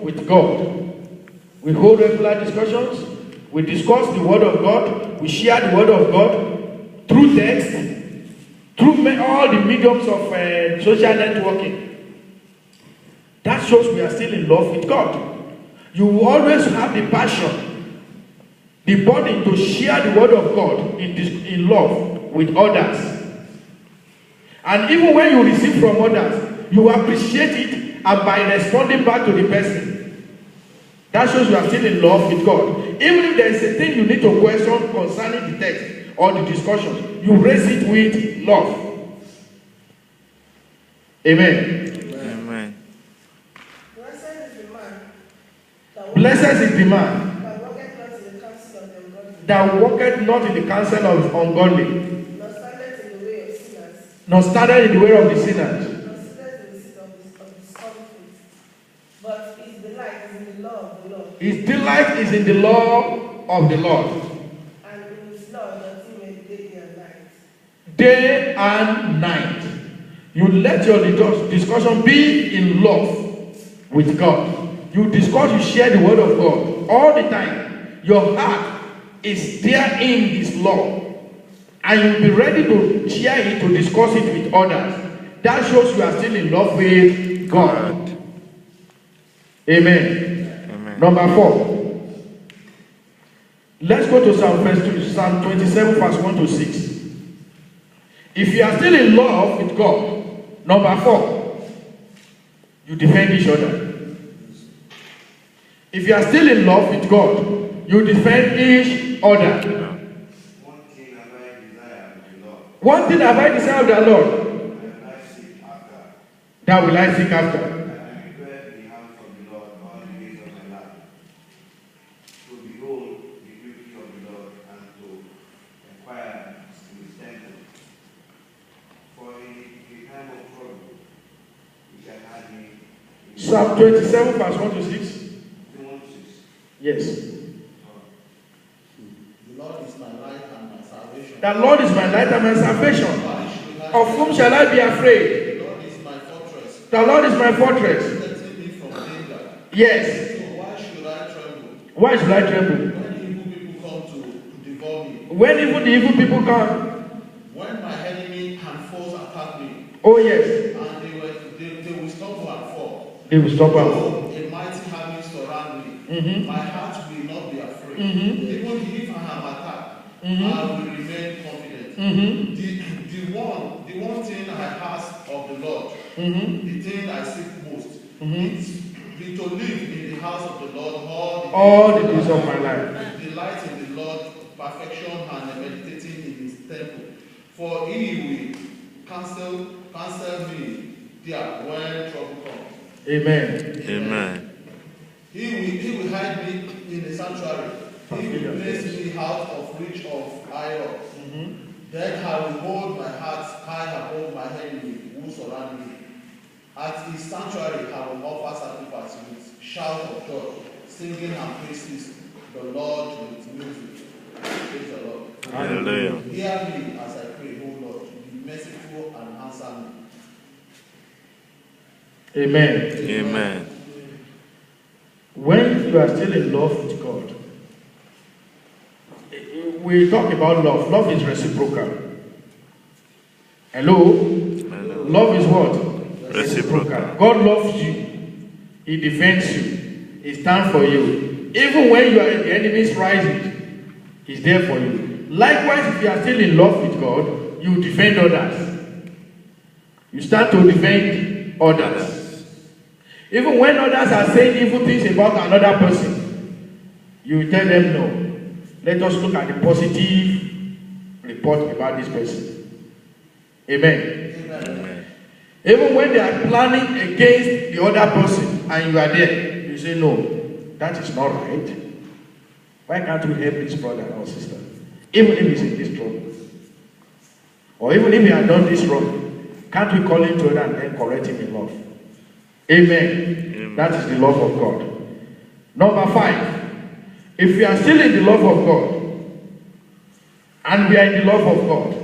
with God. We hold regular discussions. We discuss the Word of God. We share the Word of God through text, through all the mediums of social networking. That shows we are still in love with God. You will always have the passion, the burden to share the Word of God in love with others. And even when you receive from others, you appreciate it, and by responding back to the person, that shows you are still in love with God. Even if there is a thing you need to question concerning the text or the discussion, you raise it with love. Amen. Amen. Blessed is the man that walketh not in the counsel of ungodly, nor standeth in the way of the sinners, but his delight is in the law of the Lord. His delight is in the law of the Lord. And in his law does he meditate day and night. Day and night. You let your discussion be in love with God. You discuss, you share the word of God all the time. Your heart is there in His law. And you'll be ready to share it, to discuss it with others. That shows you are still in love with God. Amen. Amen. Number 4. Let's go to Psalm 27, verse 1 to 6. If you are still in love with God, number 4, you defend each other. If you are still in love with God, you defend each other. One thing have I desired of the Lord, that will I seek after. Psalm 27, verse 1 to 6. Yes. The Lord is my light and my salvation. The Lord is my light and my salvation. Of whom shall I be afraid? The Lord is my fortress. The Lord is my fortress. Protecting me from danger. Yes. So why should I tremble? Why should I tremble? When evil people come to devour me. When even the evil people come. When my enemy and foes attack me. Oh yes. And they will stumble and fall. They will stop us. Though a mighty army surround me, my heart will not be afraid. Even if I am attacked, I will remain confident. The one thing I ask of the Lord, the thing I seek most, is to live in the house of the Lord all the days of my life. Delight in the Lord, perfection, and meditating in His temple. For He will counsel me there when trouble comes. Amen. Amen. He will hide me in the sanctuary. He will place me out of reach of iron. Then I will hold my heart high above my enemy who surround me. At His sanctuary I will offer sacrifice with shout of joy, singing and praises the Lord with music. Praise the Lord. Hallelujah. Hear me as I pray, O Lord. Be merciful and answer me. Amen. Amen. When you are still in love with God, we talk about love. Love is reciprocal. Hello? Hello. Love is what? Reciprocal. God loves you. He defends you. He stands for you. Even when you are in the enemy's rising, He's there for you. Likewise, if you are still in love with God, you defend others. You start to defend others. Even when others are saying evil things about another person, you tell them no. Let us look at the positive report about this person. Amen. Amen. Even when they are planning against the other person and you are there, you say no, that is not right. Why can't we help this brother or sister? Even if he's in this trouble. Or even if he has done this wrong, can't we call him to and then correct him in love? Amen. Amen. That is the love of God. Number 5. If we are still in the love of God, and we are in the love of God,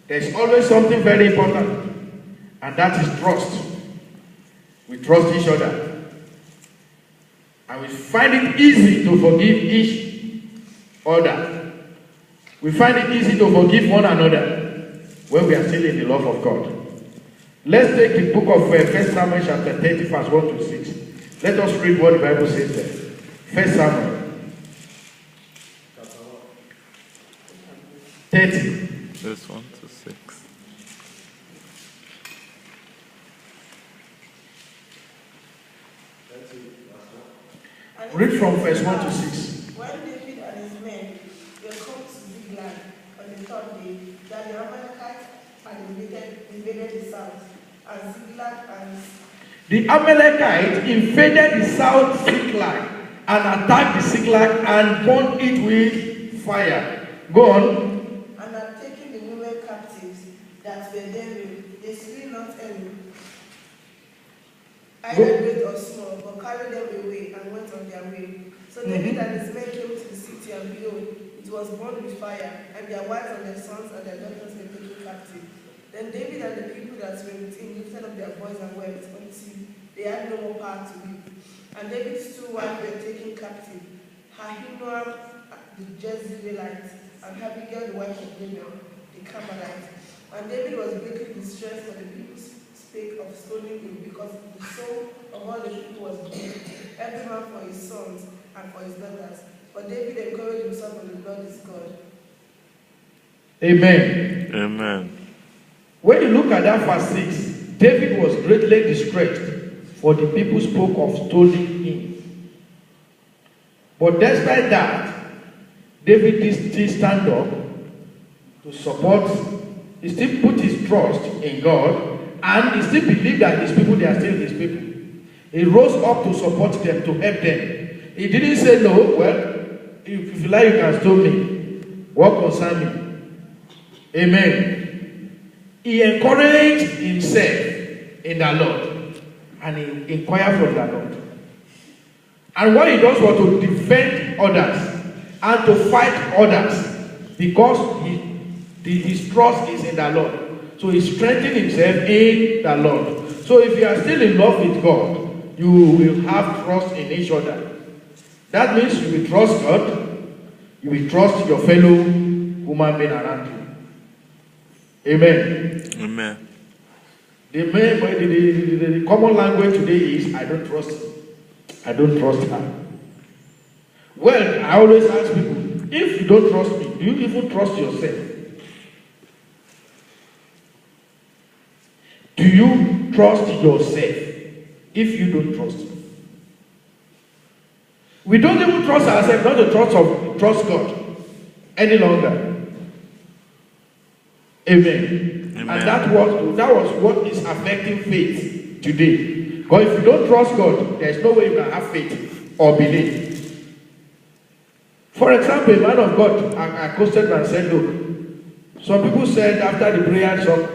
there's always something very important, and that is trust. We trust each other. And we find it easy to forgive each other. We find it easy to forgive one another when we are still in the love of God. Let's take the book of 1 Samuel chapter 30, verse 1 to 6. Let us read what the Bible says there. 1 Samuel 30. Verse 1 to 6. Read from verse 1 to 6. When David and his men were come to Ziklag on the third day, that the Amalekites had invaded the south, and Ziklag and The Amalekites invaded the south Ziklag and attacked the Ziklag and burned it with fire. Go on. and had taken the women captives that were therein. They slew not any, either great or small, but carried them away and went on their way. So David and his men came to the city, and behold, it was burned with fire, and their wives and their sons and their daughters were taken captive. Then David and the people that were with him lifted up their voice and wept until they had no more power to weep. And David's two wives were taken captive, Ahinoam the Jezreelite, and Abigail the wife of Nabal the Carmelite. And David was greatly distressed, for the people spake of stoning him, because the soul of all the people was broken, every man for his sons and for his daughters. But David encouraged himself in the Lord his God. Amen. Amen. When you look at that verse 6, David was greatly distressed, for the people spoke of stoning him. But despite that, David did still stand up to support. He still put his trust in God, and he still believed that his people, they are still his people. He rose up to support them, to help them. He didn't say, no, well, if you like, you can stone me. What concern me? Amen. He encouraged himself in the Lord, and he inquired from the Lord. And what he does was to defend others and to fight others, because his trust is in the Lord. So he strengthened himself in the Lord. So if you are still in love with God, you will have trust in each other. That means you will trust God, you will trust your fellow human being around you. Amen. Amen. The common language today is, I don't trust him. I don't trust her. Well, I always ask people, if you don't trust me, do you even trust yourself? Do you trust yourself if you don't trust me? We don't even trust ourselves, not to trust God any longer. Amen. Amen. And that was what is affecting faith today. Because if you don't trust God, there is no way you can have faith or believe. For example, a man of God accosted and said, look, some people said after the prayer, some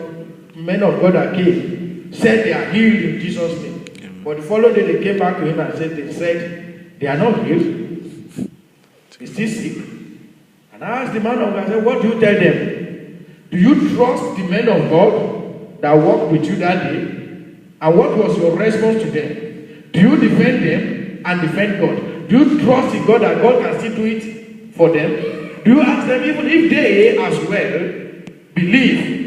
men of God that came said they are healed in Jesus' name. Amen. But the following day they came back to him and said they are not healed. He's still sick. And I asked the man of God, I said, what do you tell them? Do you trust the men of God that walked with you that day? And what was your response to them? Do you defend them and defend God? Do you trust in God that God can still do it for them? Do you ask them even if they as well believe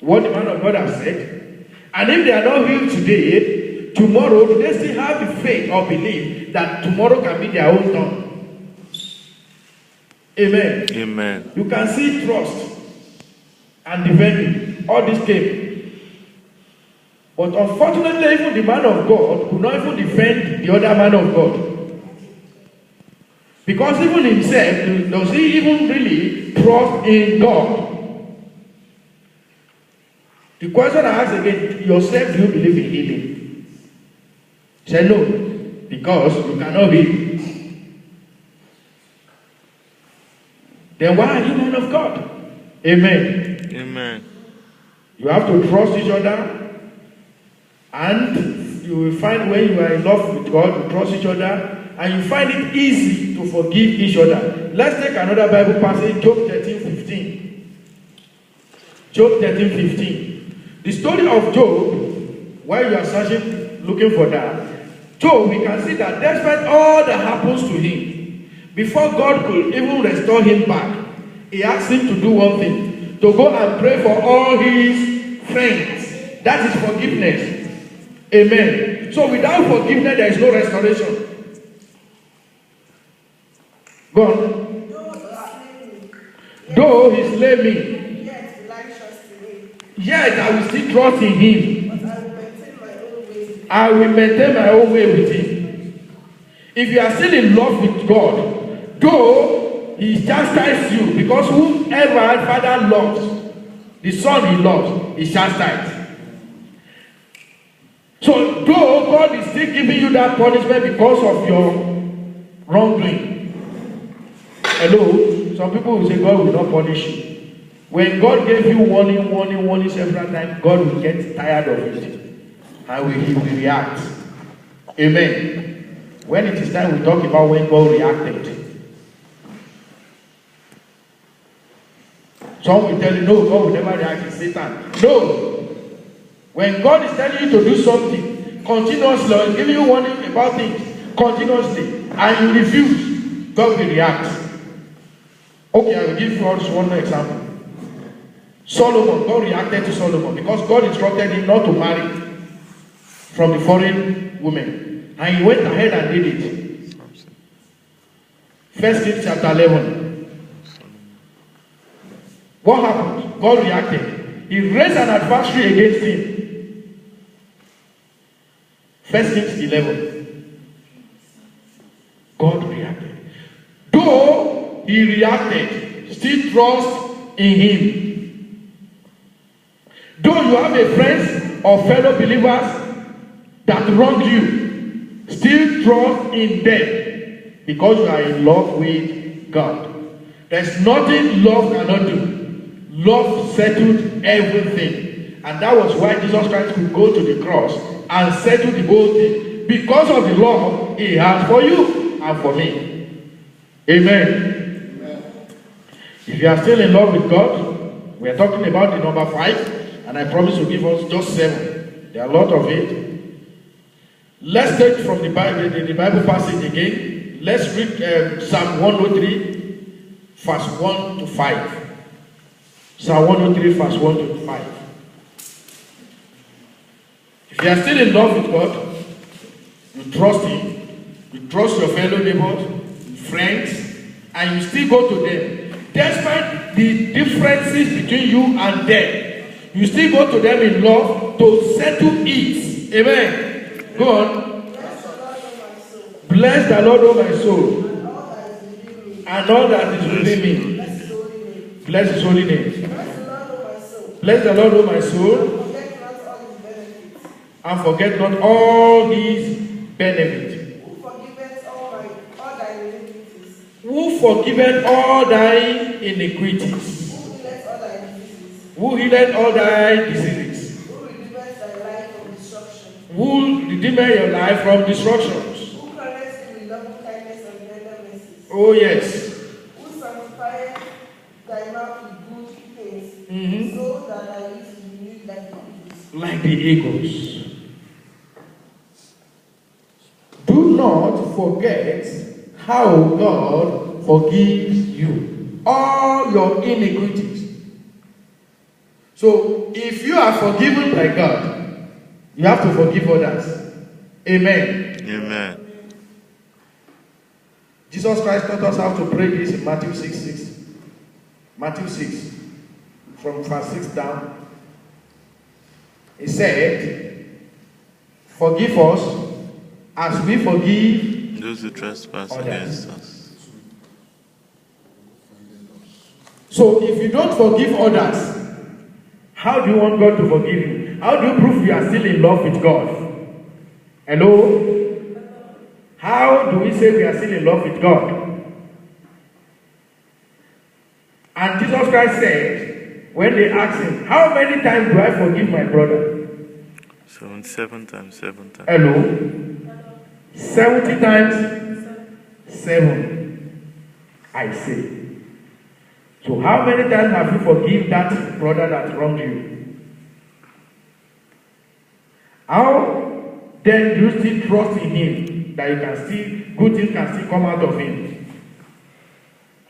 what the man of God has said? And if they are not healed today, tomorrow, do they still have the faith or belief that tomorrow can be their own turn? Amen. Amen. You can see trust and defending. All this came. But unfortunately, even the man of God could not even defend the other man of God. Because even himself, does he even really trust in God? The question I ask again, yourself, do you believe in healing? Say no, because you cannot heal. Then why are you men of God? Amen. Amen. You have to trust each other, and you will find when you are in love with God, you trust each other, and you find it easy to forgive each other. Let's take another Bible passage, Job 13:15. Job 13:15. The story of Job, while you are searching, looking for that, So we can see that despite all that happens to him, before God could even restore him back, he asked him to do one thing, to go and pray for all his friends. That is forgiveness. Amen. So without forgiveness, there is no restoration. Go on. Though he slay me, yet I will still trust in him. I will maintain my own way with him. If you are still in love with God, though he chastises you, because whoever Father loves, the Son he loves, is chastised. So though God is still giving you that punishment because of your wrongdoing. Hello? Some people will say God will not punish you. When God gave you warning several times, God will get tired of it. And he will react. Amen. When it is time, we talk about when God reacted. Some will tell you, no, God will never react, it's Satan. No. When God is telling you to do something continuously, or giving you warning about things continuously, and you refuse, God will react. Okay, I will give you also one example. Solomon, God reacted to Solomon because God instructed him not to marry from the foreign women. And he went ahead and did it. 1 Kings chapter 11. What happened? God reacted. He raised an adversary against him. 1 Kings 11. God reacted. Though he reacted, still trust in him. Though you have a friend or fellow believers that wronged you, still trust in them because you are in love with God. There's nothing love cannot do. Love settled everything. And that was why Jesus Christ could go to the cross and settle the whole thing because of the love he has for you and for me. Amen. Amen. If you are still in love with God, we are talking about the number 5, and I promise to give us just 7. There are a lot of it. Let's take from the Bible passage again. Let's read Psalm 103, verse 1 to 5. Psalm 103, verse 1 to 5. If you are still in love with God, you trust him, you trust your fellow neighbors, friends, and you still go to them. Despite the differences between you and them, you still go to them in love to settle it. Amen. Go on. Bless the Lord, O my soul, and all that is within me. Bless his holy name. Bless the Lord, O my soul, and forget not all his benefits. Who forgiveth all thy iniquities? Who healeth all thy diseases? Who redeemeth your life from destructions? Who connects you with loving kindness and tender mercies? Oh yes. Who sanctifieth thy mouth with good things, so that thy lips will be renewed like the eagles. Like the eagles. Do not forget how God forgives you all your iniquities. So if you are forgiven by God, you have to forgive others. Amen. Amen. Jesus Christ taught us how to pray this in Matthew 6:6. Matthew 6, from verse 6 down. He said, forgive us as we forgive those who trespass others against us. So if you don't forgive others, how do you want God to forgive you? How do you prove you are still in love with God? Hello? How do we say we are still in love with God? And Jesus Christ said, when they asked him, how many times do I forgive my brother? 7 times 7 times. Hello? 70 times 7, I say. So how many times have you forgiven that brother that wronged you? How then you still trust in him that you can still, good things can still come out of him.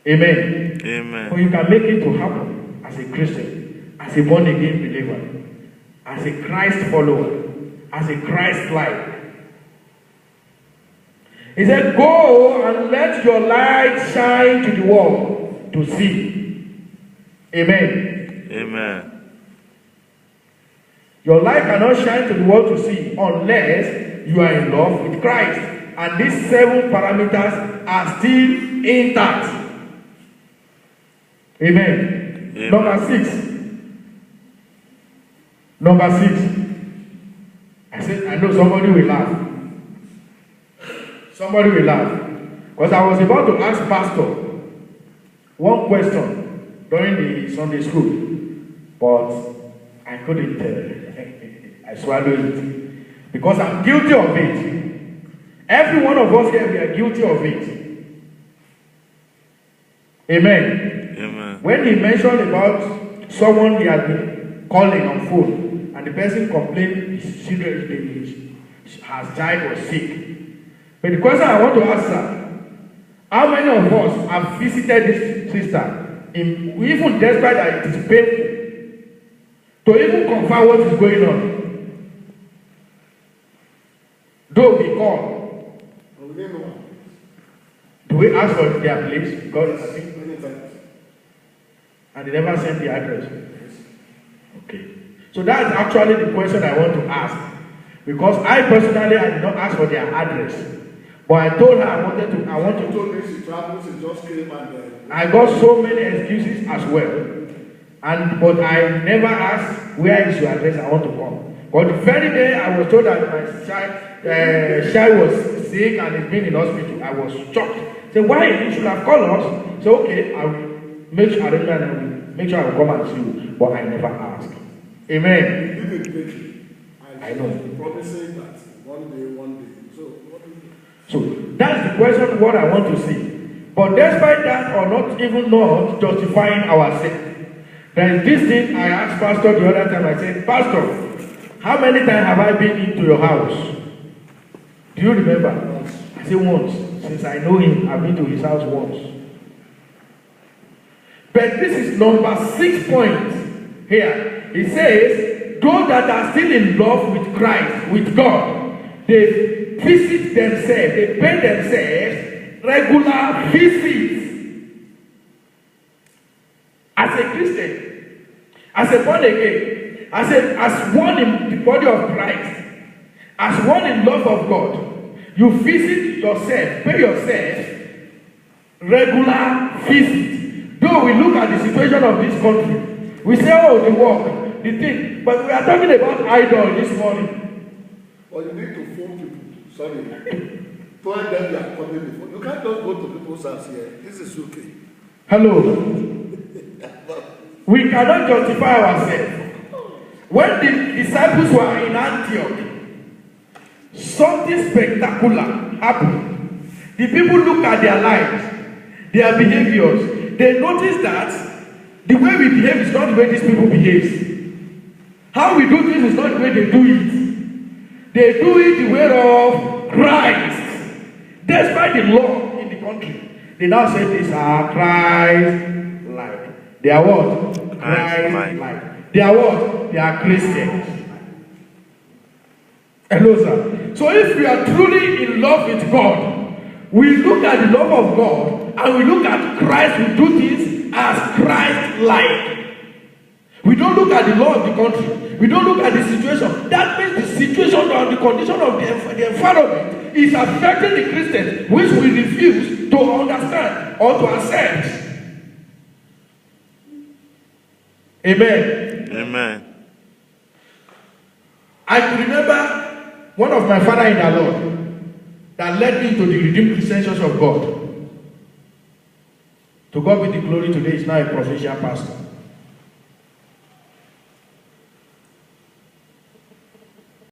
Amen. Amen. So you can make it to happen as a Christian, as a born again believer, as a Christ follower, as a Christ like. He said, go and let your light shine to the world to see. Amen. Amen. Your light cannot shine to the world to see unless you are in love with Christ. And these 7 parameters are still intact. Amen. Amen. Number 6. I said, I know somebody will laugh. Somebody will laugh. Because I was about to ask Pastor one question during the Sunday school. But I couldn't. I swallowed it. Because I'm guilty of it. Every one of us here, we are guilty of it. Amen. Amen. When he mentioned about someone he had been calling on phone, and the person complained his children has died or sick. But the question I want to ask her, how many of us have visited this sister, even despite that it is painful, to even confirm what is going on? Though we call, do we ask for their place? Because I think and they never send the address. Okay. So that's actually the question I want to ask. Because I personally did not ask for their address. But I told her I want to. told me she travels, she just came and I got so many excuses as well. But I never asked, where is your address? I want to come. But the very day I was told that my child was sick and is being in hospital, I was shocked. So why? You should have called us. So okay, I will make sure arrangement and I will make sure I will come and see you. But I never asked. Amen. I know. promising that one day. So that's the question, what I want to see. But despite that, or not even not justifying ourselves, there is this thing I asked Pastor the other time. I said, Pastor, how many times have I been into your house? Do you remember? I said once. Since I know him, I've been to his house once. But this is number 6 point here. He says, those that are still in love with Christ, with God, they visit themselves, they pay themselves regular visits. As a Christian, as a born again, as one in the body of Christ, as one in love of God, you visit yourself, pay yourself regular visit. Though we look at the situation of this country, we say, oh, the work, the thing, but we are talking about idol this morning. Well, you need to phone people. Sorry. Tell them you are coming before. You can't just go to people's house here. This is okay. Hello. We cannot justify ourselves. When the disciples were in Antioch, something spectacular happened. The people look at their lives, their behaviors. They notice that the way we behave is not the way these people behave. How we do things is not the way they do it. They do it the way of Christ. Despite the law in the country, they now say these are Christ-like. They are what? Christ-like. They are what? They are Christians. Hello, sir. So if we are truly in love with God, we look at the love of God and we look at Christ, we do things as Christ-like. We don't look at the law of the country. We don't look at the situation. That means the situation or the condition of the environment is affecting the Christians, which we refuse to understand or to accept. Amen. Amen. I could remember one of my father in the Lord that led me to the redeemed Christian Church of God. To God be the glory, today is now a provincial pastor.